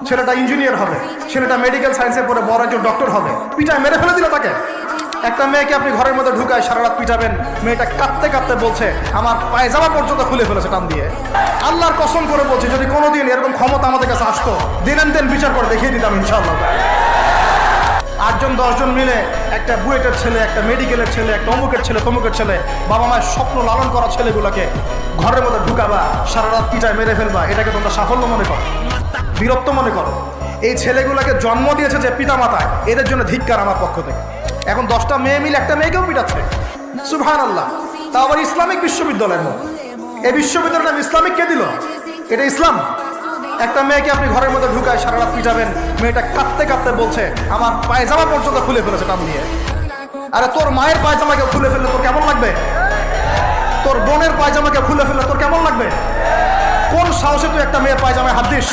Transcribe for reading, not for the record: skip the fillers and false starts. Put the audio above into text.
ছেলেটা ইঞ্জিনিয়ার হবে, ছেলেটা মেডিকেল সায়েন্সে পড়ে বড় একজন ডক্টর হবে, পিটায় মেরে ফেলে দিল তাকে। একটা মেয়েকে আপনি ঘরের মধ্যে ঢুকায় সারা রাত পিটাবেন, মেয়েটা কাঁদতে কাঁদতে বলছে আমার পায়জামা পর্যন্ত খুলে ফেলেছে টান দিয়ে। আল্লাহর কসম করে বলছে যদি কোনোদিন এরকম ক্ষমতা আমাদের কাছে আসতো, দিন বিচার করে দেখিয়ে দিতাম ইনশাআল্লাহ। 8জন 10জন মিলে একটা বুয়েটের ছেলে, একটা মেডিকেলের ছেলে, একটা অমুকের ছেলে, তমুকের ছেলে, বাবা মায়ের স্বপ্ন লালন করা ছেলেগুলোকে ঘরের মধ্যে ঢুকাবা, সারা রাত পিটায় মেরে ফেলবা, এটাকে তোমরা সাফল্য মনে করো, বীরত্ব মনে করো? এই ছেলেগুলোকে জন্ম দিয়েছে যে পিতা মাতা, এদের জন্য ধিক্কার আমার পক্ষ থেকে। এখন 10টা মেয়ে মিলে একটা মেয়েকেও পিটাচ্ছে, সুবহানাল্লাহ। তা আবার ইসলামিক বিশ্ববিদ্যালয়ের মধ্যে। এই বিশ্ববিদ্যালয়ের নাম ইসলামিক কে দিল? এটা ইসলাম? একটা মেয়েকে আপনি ঘরের মধ্যে ঢুকায় সারা রাত পিটাবেন, মেয়েটা কাঁদতে কাঁদতে বলছে আমার পায়জামা পর্যন্ত খুলে ফেলেছে টান দিয়ে। আরে তোর মায়ের পায়জামাকে খুলে ফেললে তোর কেমন লাগবে? তোর বোনের পায়জামাকে খুলে ফেললে তোর কেমন লাগবে? কোন সাহসে তুই একটা মেয়ের পায়জামায় হাত দিস?